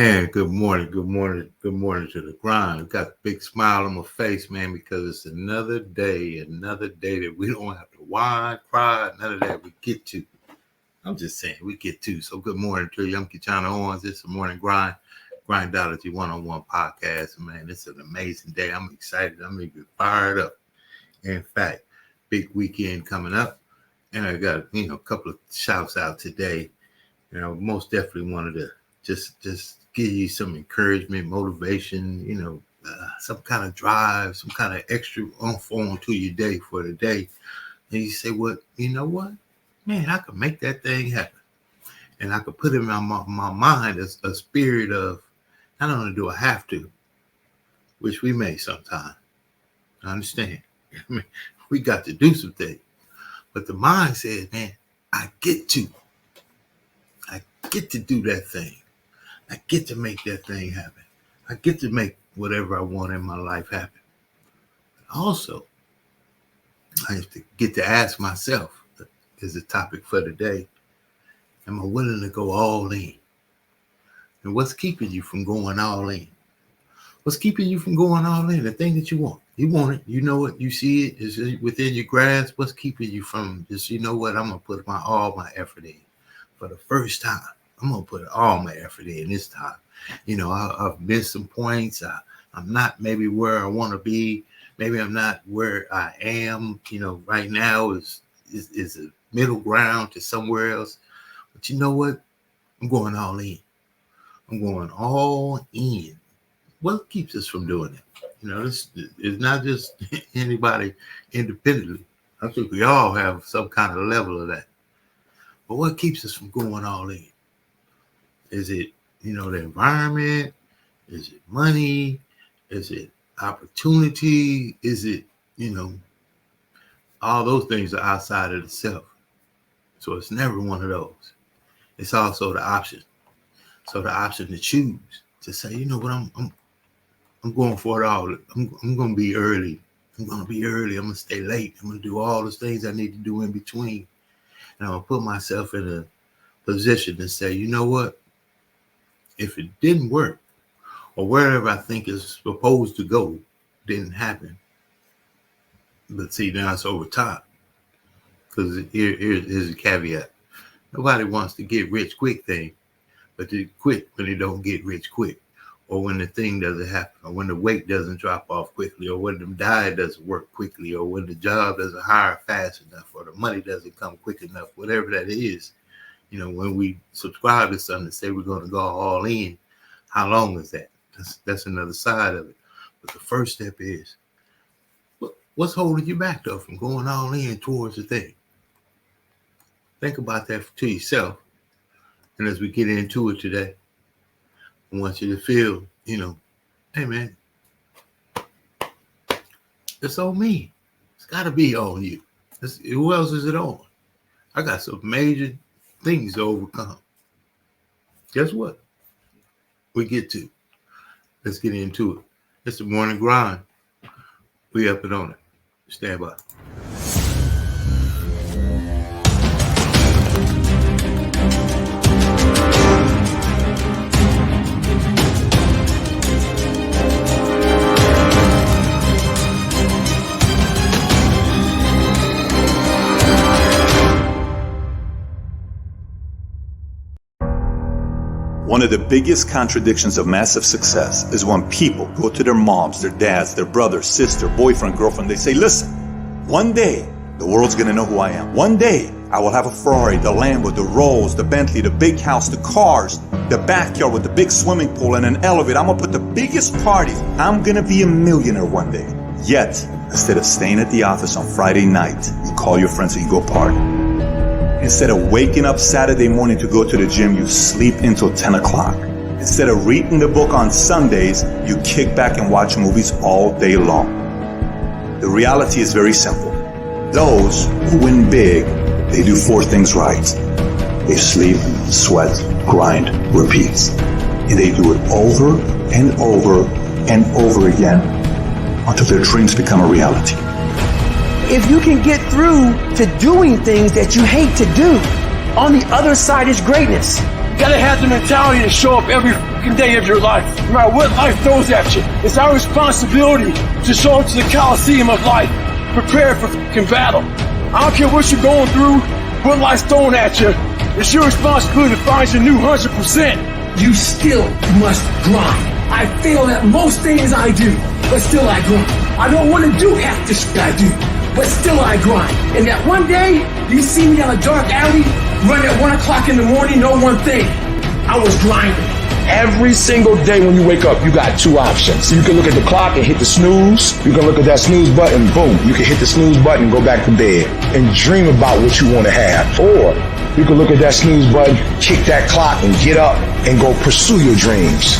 Man, good morning to the grind. Got a big smile on my face, man, because it's another day that we don't have to whine, cry, none of that. We get to. I'm just saying, we get to. So good morning to you. I'm KeJohnna Owens. It's the Morning Grind Grindology101 Podcast. Man, it's an amazing day. I'm excited. I'm even fired up. In fact, big weekend coming up. And I got, a couple of shouts out today. Most definitely wanted to just give you some encouragement, motivation, some kind of drive, some kind of extra on to your day for the day. And you say, well, you know what? Man, I could make that thing happen. And I could put in my mind a spirit of, not only do I have to, which we may sometimes. I understand. We got to do some things. But the mind says, man, I get to do that thing. I get to make that thing happen. I get to make whatever I want in my life happen. But also, I have to get to ask myself, is the topic for today, am I willing to go all in? And what's keeping you from going all in? What's keeping you from going all in? The thing that you want. You want it. You know it. You see it. It's within your grasp. What's keeping you from just, you know what? I'm going to put all my effort in. For the first time, I'm going to put all my effort in this time. I've missed some points. I'm not maybe where I want to be. Maybe I'm not where I am. Right now is a middle ground to somewhere else. But you know what? I'm going all in. I'm going all in. What keeps us from doing it? This is not just anybody independently. I think we all have some kind of level of that. But what keeps us from going all in? Is it, the environment? Is it money? Is it opportunity? Is it, all those things are outside of the self. So it's never one of those. It's also the option. So the option to choose, to say, you know what, I'm going for it all. I'm going to be early. I'm going to be early. I'm going to stay late. I'm going to do all those things I need to do in between. And I'm going to put myself in a position to say, you know what? If it didn't work, or wherever I think is supposed to go, didn't happen. But see, now it's over time. Because here's a caveat. Nobody wants to get rich quick thing, but they quit when they don't get rich quick. Or when the thing doesn't happen, or when the weight doesn't drop off quickly, or when the diet doesn't work quickly, or when the job doesn't hire fast enough, or the money doesn't come quick enough, whatever that is. When we subscribe to something and say we're going to go all in, how long is that? That's another side of it. But the first step is, what's holding you back, though, from going all in towards the thing? Think about that to yourself. And as we get into it today, I want you to feel, hey, man, it's on me. It's got to be on you. Who else is it on? I got some major things to overcome. Guess what? We get to. Let's get into it. It's the morning grind. We up and on it. Stand by. One of the biggest contradictions of massive success is when people go to their moms, their dads, their brother, sister, boyfriend, girlfriend. They say, listen, one day the world's going to know who I am. One day I will have a Ferrari, the Lambo, the Rolls, the Bentley, the big house, the cars, the backyard with the big swimming pool and an elevator. I'm going to put the biggest parties. I'm going to be a millionaire one day. Yet, instead of staying at the office on Friday night, you call your friends and you go party. Instead of waking up Saturday morning to go to the gym, you sleep until 10 o'clock. Instead of reading the book on Sundays, you kick back and watch movies all day long. The reality is very simple. Those who win big, they do four things right. They sleep, sweat, grind, repeat. And they do it over and over and over again until their dreams become a reality. If you can get through to doing things that you hate to do, on the other side is greatness. You gotta have the mentality to show up every fucking day of your life, no matter what life throws at you. It's our responsibility to show up to the Coliseum of life, prepared for fucking battle. I don't care what you're going through, what life's throwing at you. It's your responsibility to find your new 100%. You still must grind. I fail at most things I do, but still I grind. I don't want to do half the shit I do, but still I grind. And that one day, you see me on a dark alley, run at 1 o'clock in the morning, know one thing. I was grinding. Every single day when you wake up, you got two options. You can look at the clock and hit the snooze. You can look at that snooze button, boom. You can hit the snooze button and go back to bed and dream about what you want to have. Or you can look at that snooze button, kick that clock and get up and go pursue your dreams.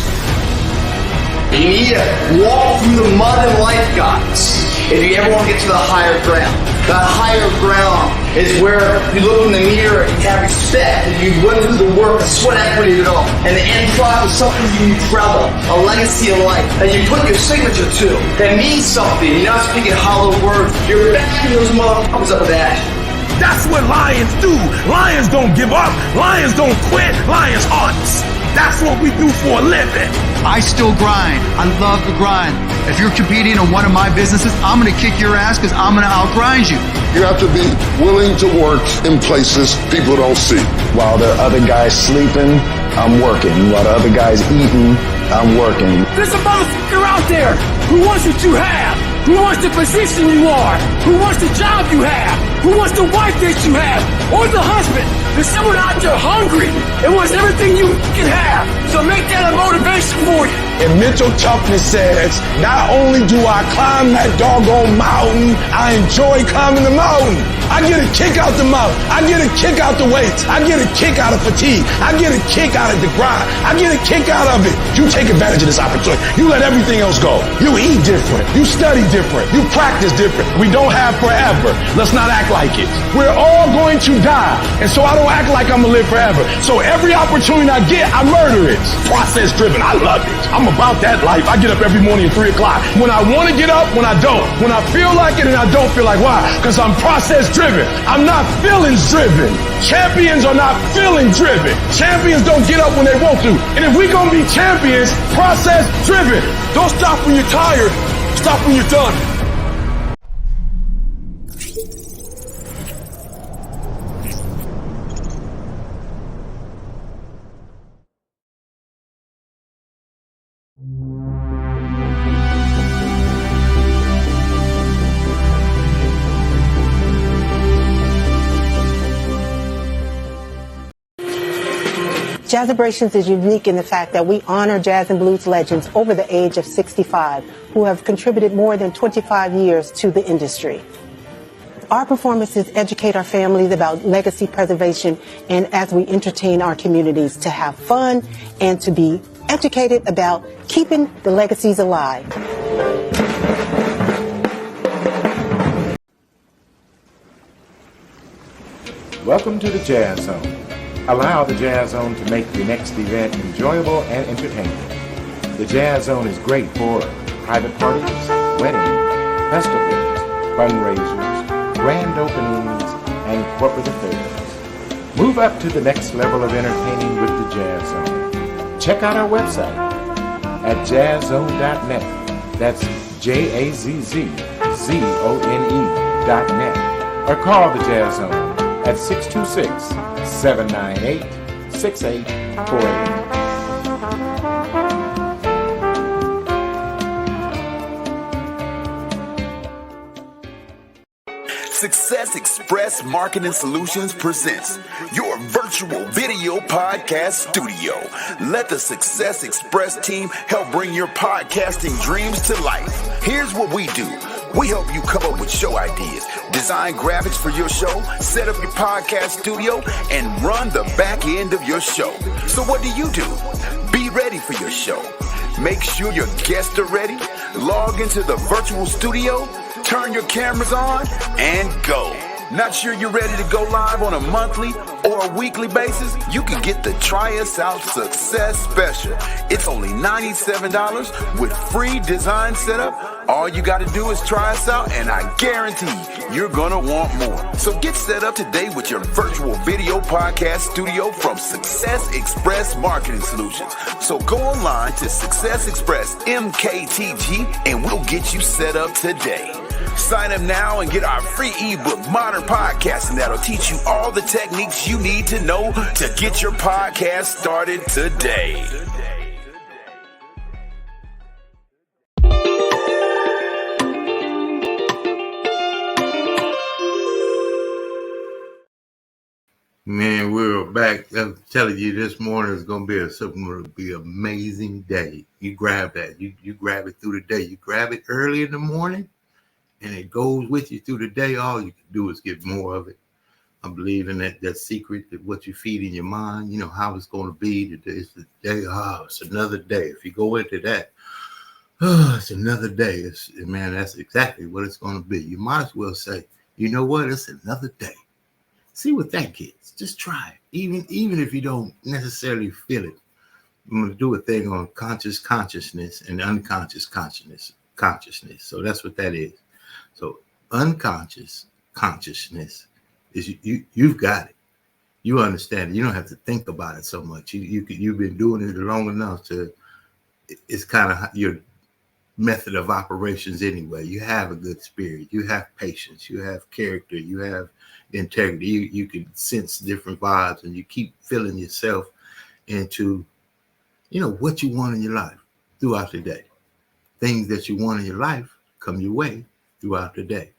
You need to walk through the mud and life, guys, if you ever want to get to the higher ground. That higher ground is where you look in the mirror and you have respect, and you went through the work, the sweat equity of it all. And the end product is something you travel, a legacy of life that you put your signature to, that means something. You're not speaking hollow words. You're backing those motherfuckers up with that. That's what lions do. Lions don't give up. Lions don't quit. Lions hunts. That's what we do for a living. I still grind. I love the grind. If you're competing in one of my businesses, I'm going to kick your ass because I'm going to outgrind you. You have to be willing to work in places people don't see. While the other guy's sleeping, I'm working. While the other guy's eating, I'm working. There's a motherfucker out there who wants what you have, who wants the position you are, who wants the job you have, who wants the wife that you have, or the husband. There's someone out there hungry and wants everything you can have. So make that a motivation for you. And mental toughness says, not only do I climb that doggone mountain, I enjoy climbing the mountain. I get a kick out the mountain. I get a kick out the weights. I get a kick out of fatigue. I get a kick out of the grind. I get a kick out of it. You take advantage of this opportunity. You let everything else go. You eat different. You study different. You practice different. We don't have forever. Let's not act like it. We're all going to die. And so I don't act like I'm going to live forever. So every opportunity I get, I murder it. Process driven. I love it. I'm about that life. I get up every morning at 3 o'clock. When I want to get up, when I don't. When I feel like it and I don't feel like. Why? Because I'm process driven. I'm not feelings driven. Champions are not feeling driven. Champions don't get up when they want to. And if we're going to be champions, process driven. Don't stop when you're tired. Stop when you're done. Jazzabrations is unique in the fact that we honor jazz and blues legends over the age of 65 who have contributed more than 25 years to the industry. Our performances educate our families about legacy preservation and as we entertain our communities to have fun and to be educated about keeping the legacies alive. Welcome to the Jazz Zone. Allow the Jazz Zone to make your next event enjoyable and entertaining. The Jazz Zone is great for private parties, weddings, festivals, fundraisers, grand openings, and corporate affairs. Move up to the next level of entertaining with the Jazz Zone. Check out our website at jazzzone.net. That's JAZZZONE.net. Or call the Jazz Zone at 626-798-6848. Success Express Marketing Solutions presents your virtual video podcast studio. Let the Success Express team help bring your podcasting dreams to life. Here's what we do. We help you come up with show ideas, design graphics for your show, set up your podcast studio, and run the back end of your show. So what do? Be ready for your show. Make sure your guests are ready. Log into the virtual studio, turn your cameras on, and go. Not sure you're ready to go live on a monthly, or a weekly basis, you can get the Try Us Out Success Special. It's only $97 with free design setup. All you got to do is try us out, and I guarantee you're going to want more. So get set up today with your virtual video podcast studio from Success Express Marketing Solutions. So go online to Success Express MKTG, and we'll get you set up today. Sign up now and get our free ebook, Modern Podcasting, that'll teach you all the techniques you need to know to get your podcast started today. Man, we're back. I'm telling you, this morning is going to be an amazing day. You grab that. You grab it through the day. You grab it early in the morning, and it goes with you through the day. All you can do is get more of it. I believe in that secret, that what you feed in your mind, you know, how it's going to be. It's the day. It's another day. If you go into that, it's another day. Man, that's exactly what it's going to be. You might as well say, you know what? It's another day. See what that gets. Just try it. Even if you don't necessarily feel it. I'm going to do a thing on conscious consciousness and unconscious consciousness. So that's what that is. So unconscious consciousness is you've got it. You understand it. You don't have to think about it so much. You've been doing it long enough to. It's kind of your method of operations anyway. You have a good spirit. You have patience. You have character. You have integrity. You can sense different vibes, and you keep filling yourself into, you know, what you want in your life throughout the day. Things that you want in your life come your way throughout the day.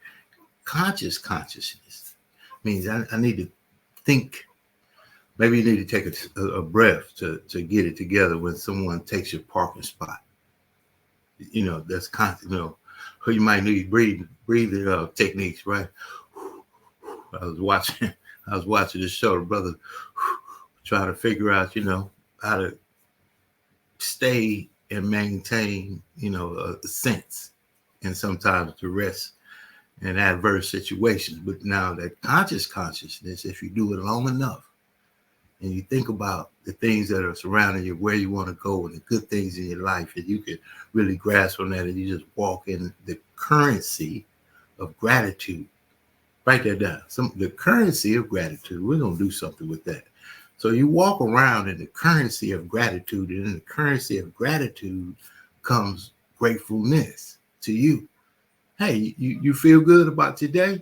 Conscious consciousness means I need to think. Maybe you need to take a breath to get it together when someone takes your parking spot. You know, that's constant. You know, or you might need breathing techniques, right? I was watching this show, the brother trying to figure out, you know, how to stay and maintain, you know, a sense, and sometimes to rest in adverse situations. But now that conscious consciousness, if you do it long enough, and you think about the things that are surrounding you, where you want to go, and the good things in your life, and you can really grasp on that, and you just walk in the currency of gratitude. Write that down. The currency of gratitude. We're going to do something with that. So you walk around in the currency of gratitude, and in the currency of gratitude comes gratefulness to you. Hey, you feel good about today?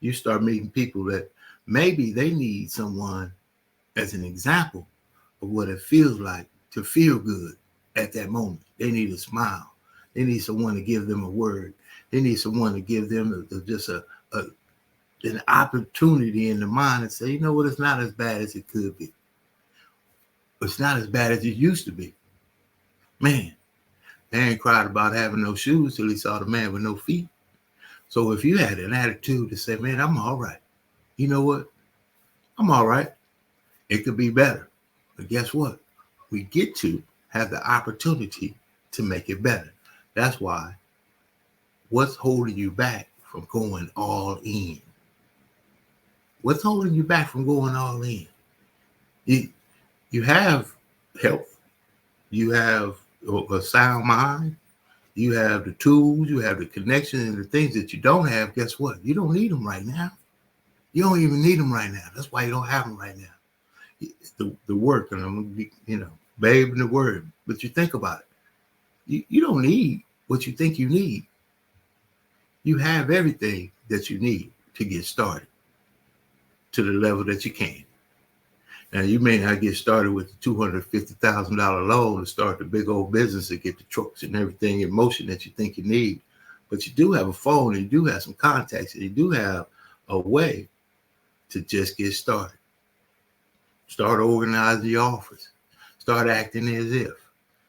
You start meeting people that maybe they need someone as an example of what it feels like to feel good at that moment. They need a smile. They need someone to give them a word. They need someone to give them an opportunity in the mind and say, you know what, it's not as bad as it could be. It's not as bad as it used to be. Man, man cried about having no shoes till he saw the man with no feet. So if you had an attitude to say, man, I'm all right. You know what? I'm all right. It could be better. But guess what? We get to have the opportunity to make it better. That's why what's holding you back from going all in? What's holding you back from going all in? You have health. You have a sound mind. You have the tools. You have the connection, and the things that you don't have, guess what? You don't need them right now. You don't even need them right now. That's why you don't have them right now. The work, and I'm going to be, you know, babe in the word. But you think about it. You don't need what you think you need. You have everything that you need to get started to the level that you can. Now, you may not get started with the $250,000 loan to start the big old business and get the trucks and everything in motion that you think you need. But you do have a phone, and you do have some contacts, and you do have a way to just get started. Start organizing your office. Start acting as if.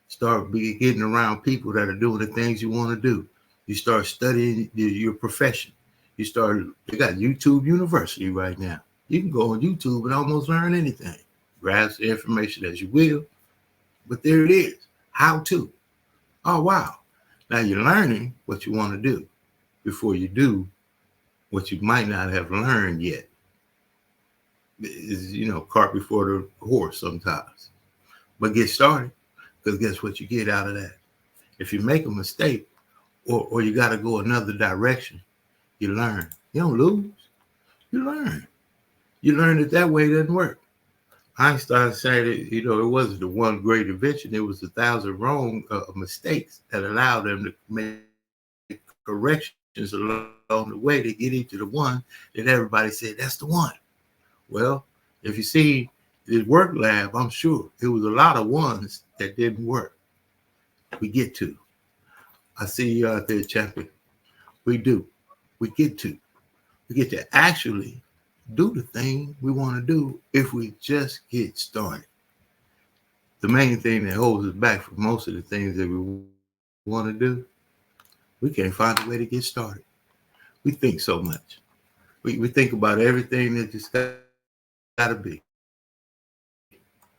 Start getting around people that are doing the things you want to do. You start studying your profession. They got YouTube University right now. You can go on YouTube and almost learn anything. Grasp the information as you will. But there it is. How to. Oh, wow. Now you're learning what you want to do before you do what you might not have learned yet. is, cart before the horse sometimes. But get started, because guess what you get out of that? If you make a mistake or you got to go another direction, you learn. You don't lose. You learn. You learn that way doesn't work. Einstein said, it wasn't the one great invention. It was 1,000 wrong mistakes that allowed them to make corrections along the way to get into the one that everybody said, that's the one. Well, if you see his work lab, I'm sure it was a lot of ones that didn't work. We get to. I see you out there, champion. We do. We get to actually do the thing we want to do if we just get started. The main thing that holds us back from most of the things that we want to do, we can't find a way to get started. We think so much. We think about everything that just got to be.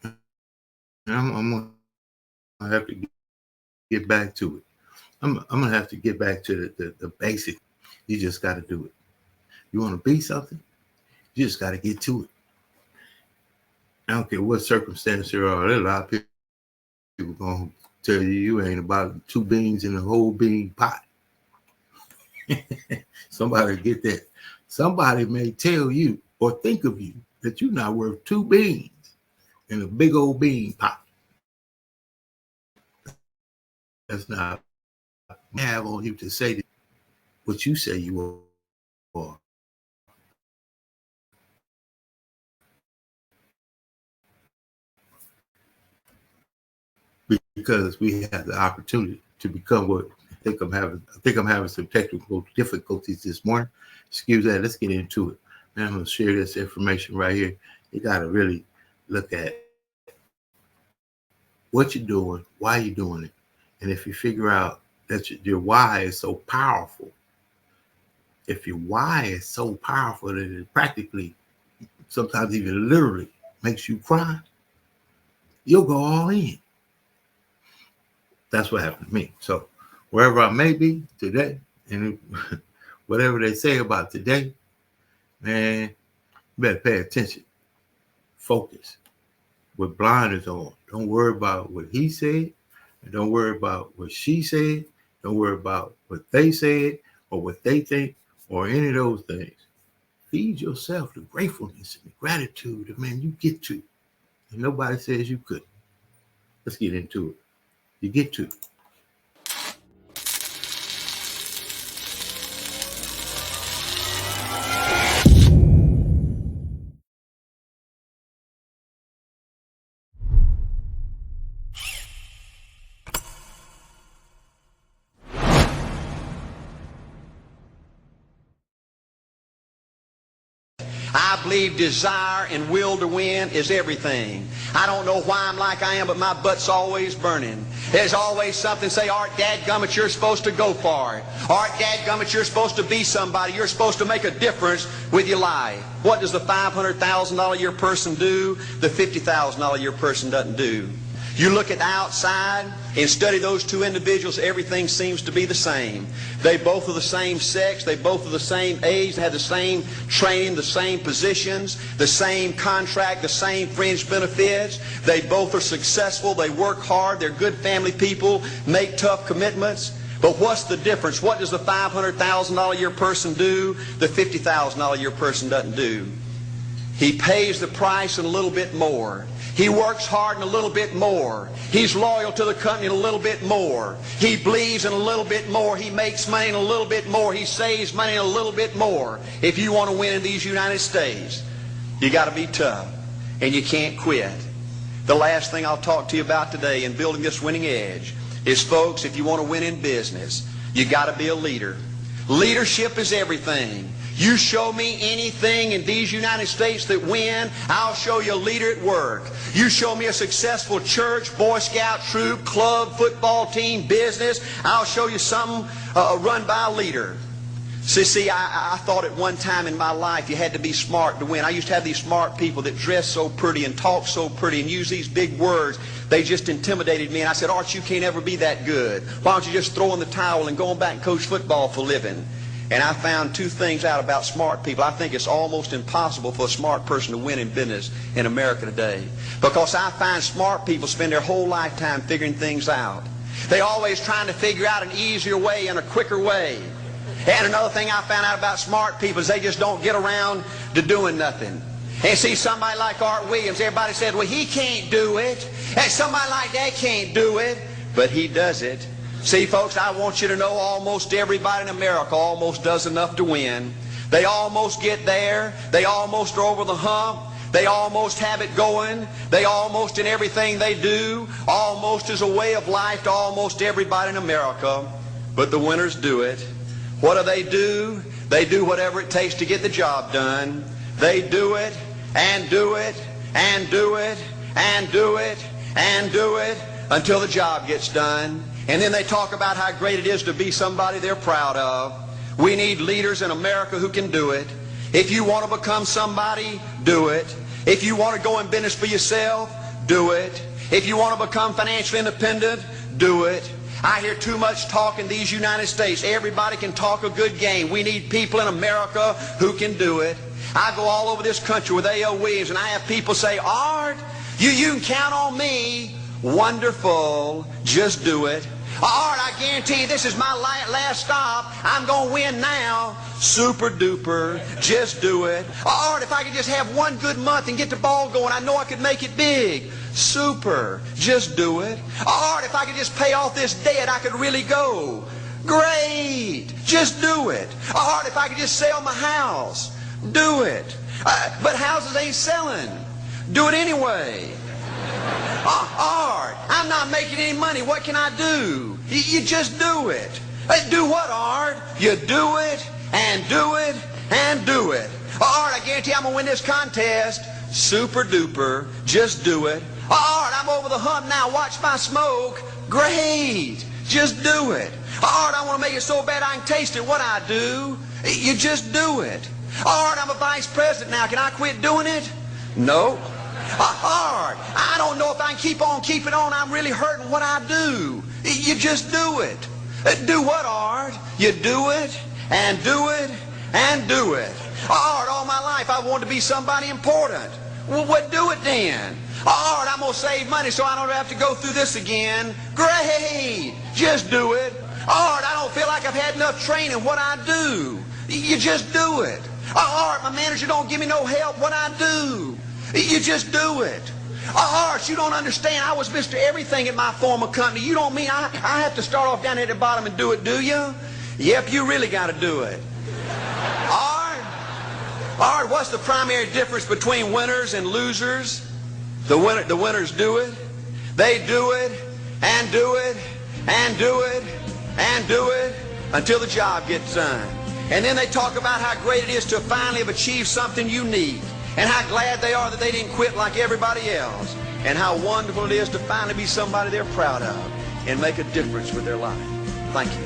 And I'm going to have to get back to it. I'm going to have to get back to the basic. You just got to do it. You want to be something? You just got to get to it. I don't care what circumstance there are. There are a lot of people going to tell you ain't about 2 beans in the whole bean pot. Somebody get that. Somebody may tell you or think of you that you're not worth 2 beans in a big old bean pot. That's not have on you to say what you say you are. Because we have the opportunity to become what I think I'm having some technical difficulties this morning. Excuse that. Let's get into it. Man, I'm going to share this information right here. You got to really look at what you're doing, why you're doing it. And if you figure out that your why is so powerful, if your why is so powerful that it practically, sometimes even literally makes you cry, you'll go all in. That's what happened to me. So wherever I may be today, and whatever they say about today, man, you better pay attention. Focus. With blinders on. Don't worry about what he said. And don't worry about what she said. Don't worry about what they said or what they think or any of those things. Feed yourself the gratefulness and the gratitude that, man, you get to. And nobody says you couldn't. Let's get into it. You get to. I believe desire and will to win is everything. I don't know why I'm like I am, but my butt's always burning. There's always something say, Art, dadgummit, you're supposed to go for it. Art, dadgummit, you're supposed to be somebody. You're supposed to make a difference with your life. What does the $500,000 a year person do? The $50,000 a year person doesn't do. You look at the outside and study those two individuals, everything seems to be the same. They both are the same sex, they both are the same age, they have the same training, the same positions, the same contract, the same fringe benefits. They both are successful, they work hard, they're good family people, make tough commitments. But what's the difference? What does the $500,000 a year person do? The $50,000 a year person doesn't do. He pays the price and a little bit more. He works hard and a little bit more. He's loyal to the company and a little bit more. He believes in a little bit more. He makes money and a little bit more. He saves money and a little bit more. If you want to win in these United States, you got to be tough and you can't quit. The last thing I'll talk to you about today in building this winning edge is, folks, if you want to win in business, you got to be a leader. Leadership is everything. You show me anything in these United States that win, I'll show you a leader at work. You show me a successful church, Boy Scout troop, club, football team, business, I'll show you something run by a leader. See, I thought at one time in my life you had to be smart to win. I used to have these smart people that dress so pretty and talk so pretty and use these big words. They just intimidated me. And I said, Art, you can't ever be that good. Why don't you just throw in the towel and go on back and coach football for a living? And I found two things out about smart people. I think it's almost impossible for a smart person to win in business in America today. Because I find smart people spend their whole lifetime figuring things out. They're always trying to figure out an easier way and a quicker way. And another thing I found out about smart people is they just don't get around to doing nothing. And see, somebody like Art Williams, everybody said, well, he can't do it. And somebody like that can't do it. But he does it. See, folks, I want you to know almost everybody in America almost does enough to win. They almost get there. They almost are over the hump. They almost have it going. They almost in everything they do, almost is a way of life to almost everybody in America. But the winners do it. What do? They do whatever it takes to get the job done. They do it and do it and do it and do it and do it until the job gets done. And then they talk about how great it is to be somebody they're proud of. We need leaders in America who can do it. If you want to become somebody, do it. If you want to go in business for yourself, do it. If you want to become financially independent, do it. I hear too much talk in these United States. Everybody can talk a good game. We need people in America who can do it. I go all over this country with A.L. Williams, and I have people say, Art, you can count on me. Wonderful. Just do it. Art, I guarantee you this is my last stop. I'm going to win now. Super duper. Just do it. Art, if I could just have one good month and get the ball going, I know I could make it big. Super. Just do it. Art, if I could just pay off this debt, I could really go. Great. Just do it. Art, if I could just sell my house. Do it. But houses ain't selling. Do it anyway. Art, I'm not making any money. What can I do? You just do it. Do what, Art? You do it and do it and do it. Art, I guarantee I'm going to win this contest. Super duper. Just do it. Art, I'm over the hump now. Watch my smoke. Great. Just do it. Art, I want to make it so bad I can taste it. What I do? You just do it. Art, I'm a vice president now. Can I quit doing it? No. Art, I don't know if I can keep on keeping on. I'm really hurting. What I do? You just do it. Do what, Art? You do it and do it and do it. Art, all my life I wanted to be somebody important. Well, what do it then? Art, I'm going to save money so I don't have to go through this again. Great. Just do it. Art, I don't feel like I've had enough training. What I do? You just do it. Art, my manager don't give me no help. What I do? You just do it. Art, you don't understand. I was Mr. Everything at my former company. You don't mean I have to start off down at the bottom and do it, do you? Yep, you really got to do it. Art, what's the primary difference between winners and losers? The winners do it. They do it and do it and do it and do it until the job gets done. And then they talk about how great it is to finally have achieved something unique. And how glad they are that they didn't quit like everybody else. And how wonderful it is to finally be somebody they're proud of and make a difference with their life. Thank you.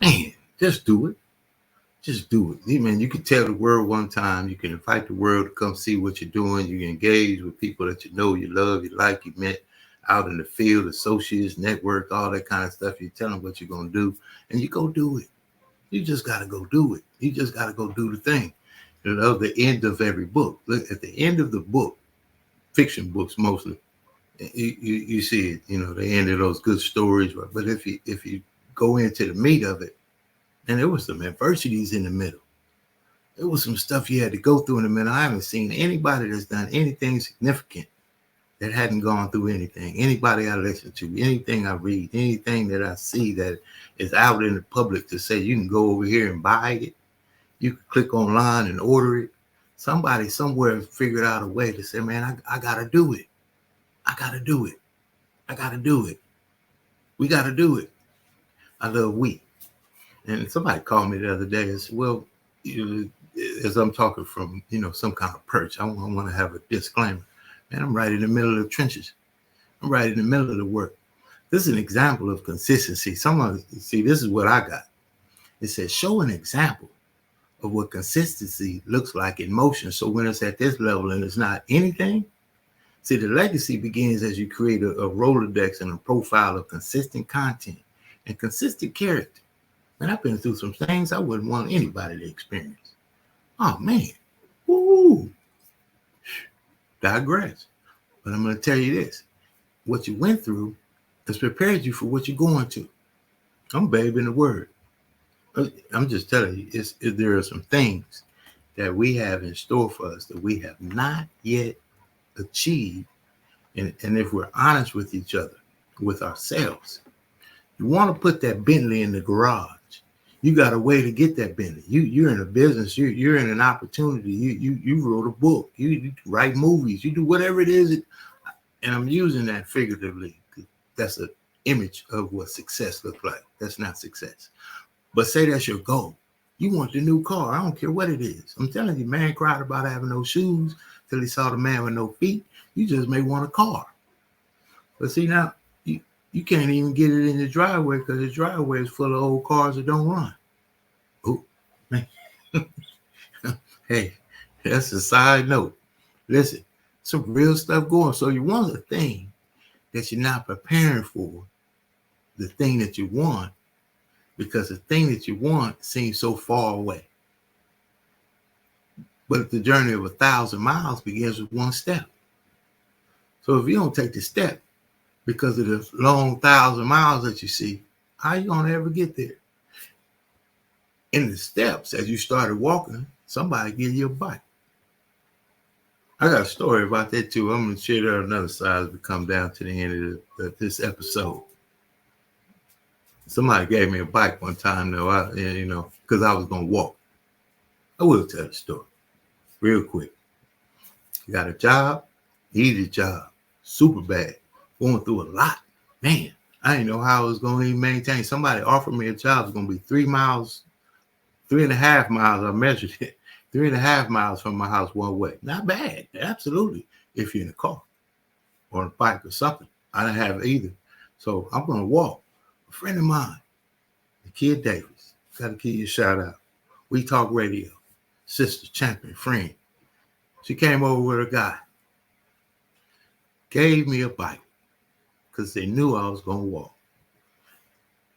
Man, just do it. Just do it. Man, you can tell the world one time. You can invite the world to come see what you're doing. You can engage with people that you know, you love, you like, you met out in the field, associates, network, all that kind of stuff. You tell them what you're going to do, and you go do it. You just got to go do it. You just got to go do the thing. You know, the end of every book. Look, at the end of the book, fiction books mostly, you see it, you know, the end of those good stories. But if you go into the meat of it, and there was some adversities in the middle. There was some stuff you had to go through in the middle. I haven't seen anybody that's done anything significant that hadn't gone through anything. Anybody I listen to, anything I read, anything that I see that is out in the public to say you can go over here and buy it. You can click online and order it. Somebody somewhere figured out a way to say, man, I got to do it. I got to do it. I got to do it. We got to do it. I love we. And somebody called me the other day and said, well, as I'm talking from, some kind of perch, I want to have a disclaimer. Man, I'm right in the middle of the trenches. I'm right in the middle of the work. This is an example of consistency. See, this is what I got. It says, show an example of what consistency looks like in motion. So when it's at this level and it's not anything, see, the legacy begins as you create a Rolodex and a profile of consistent content and consistent character. Man, I've been through some things I wouldn't want anybody to experience. Oh, man. Woo. Digress. But I'm going to tell you this. What you went through has prepared you for what you're going to. I'm a babe in the word. I'm just telling you, there are some things that we have in store for us that we have not yet achieved. And if we're honest with each other, with ourselves, you want to put that Bentley in the garage. You got a way to get that Bentley. You're in a business. You're in an opportunity. You wrote a book. You write movies. You do whatever it is. And I'm using that figuratively. That's an image of what success looks like. That's not success. But say that's your goal. You want the new car. I don't care what it is. I'm telling you, man cried about having no shoes till he saw the man with no feet. You just may want a car. But see, now, you can't even get it in the driveway because the driveway is full of old cars that don't run. Oh, man. Hey, that's a side note. Listen, some real stuff going. So you want a thing that you're not preparing for, the thing that you want, because the thing that you want seems so far away. But the journey of 1,000 miles begins with one step. So if you don't take the step because of the long 1,000 miles that you see, how are you going to ever get there? In the steps, as you started walking, somebody give you a bike. I got a story about that too. I'm going to share that on another side as we come down to the end of this episode. Somebody gave me a bike one time, though, because I was going to walk. I will tell the story real quick. You got a job, needed a job, super bad, going through a lot. Man, I didn't know how I was going to even maintain. Somebody offered me a job. It was going to be 3.5 miles. I measured it. 3.5 miles from my house one way. Not bad. Absolutely. If you're in a car or a bike or something. I didn't have either. So I'm going to walk. A friend of mine, the kid Davis, got to give you a shout out. We Talk Radio, sister, champion, friend. She came over with a guy, gave me a bike because they knew I was going to walk.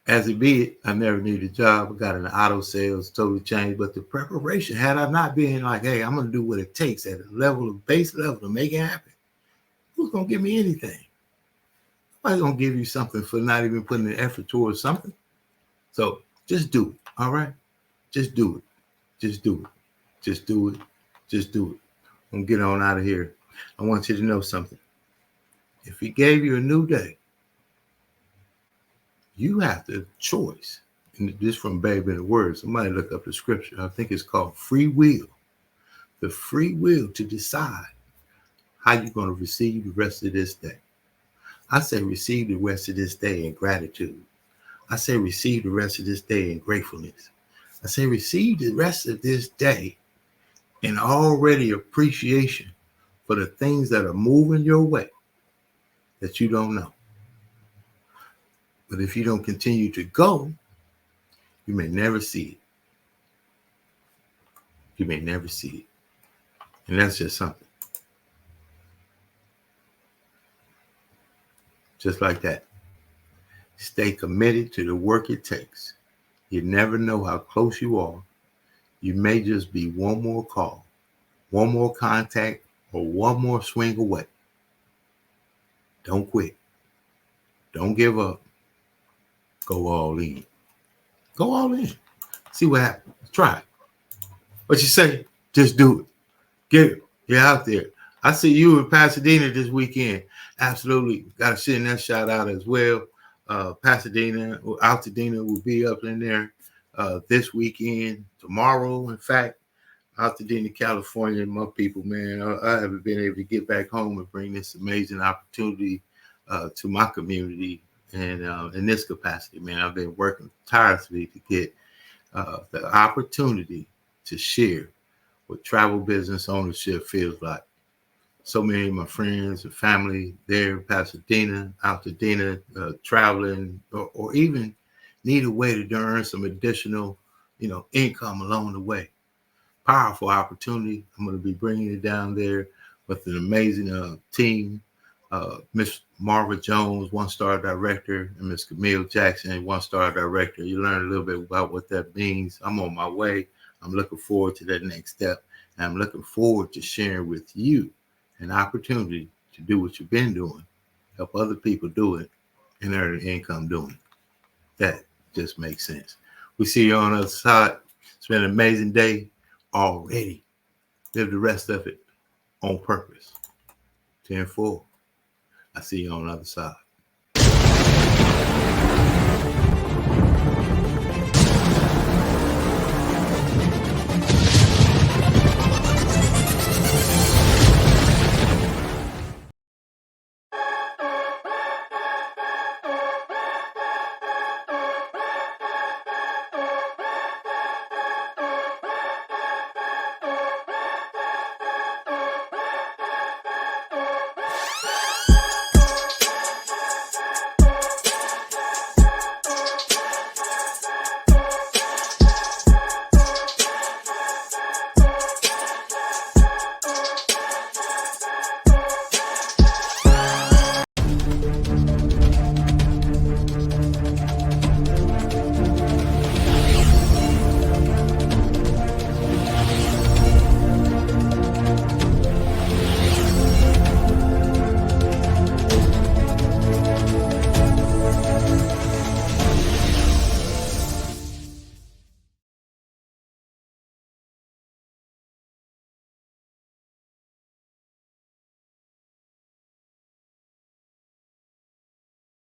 As it be, I never needed a job. I got an auto sales, totally changed. But the preparation, had I not been like, hey, I'm going to do what it takes at a base level to make it happen, who's going to give me anything? Nobody's going to give you something for not even putting the effort towards something. So just do it, all right? Just do it. Just do it. Just do it. Just do it. I'm going to get on out of here. I want you to know something. If he gave you a new day, you have the choice. And this from Babe in the Word. Somebody look up the scripture. I think it's called free will. The free will to decide how you're going to receive the rest of this day. I say receive the rest of this day in gratitude. I say receive the rest of this day in gratefulness. I say receive the rest of this day in already appreciation for the things that are moving your way that you don't know. But if you don't continue to go, you may never see it. You may never see it. And that's just something. Just like that. Stay committed to the work it takes. You never know how close you are. You may just be one more call, one more contact, or one more swing away. Don't quit. Don't give up. Go all in. Go all in. See what happens. Try it. What you say? Just do it. Get it. Get out there. I see you in Pasadena this weekend. Absolutely. Got to send that shout out as well. Pasadena, Altadena will be up in there this weekend, tomorrow. In fact, Altadena, California, my people, man, I haven't been able to get back home and bring this amazing opportunity to my community. And in this capacity, man, I've been working tirelessly to get the opportunity to share what travel business ownership feels like. So many of my friends and family there in Pasadena, Altadena, traveling, or even need a way to earn some additional income along the way. Powerful opportunity. I'm going to be bringing it down there with an amazing team. Miss Marva Jones, one-star director, and Miss Camille Jackson, one-star director. You learn a little bit about what that means. I'm on my way. I'm looking forward to that next step. And I'm looking forward to sharing with you an opportunity to do what you've been doing, help other people do it, and earn an income doing it. That just makes sense. We see you on the other side. It's been an amazing day already. Live the rest of it on purpose. 10-4. I see you on the other side.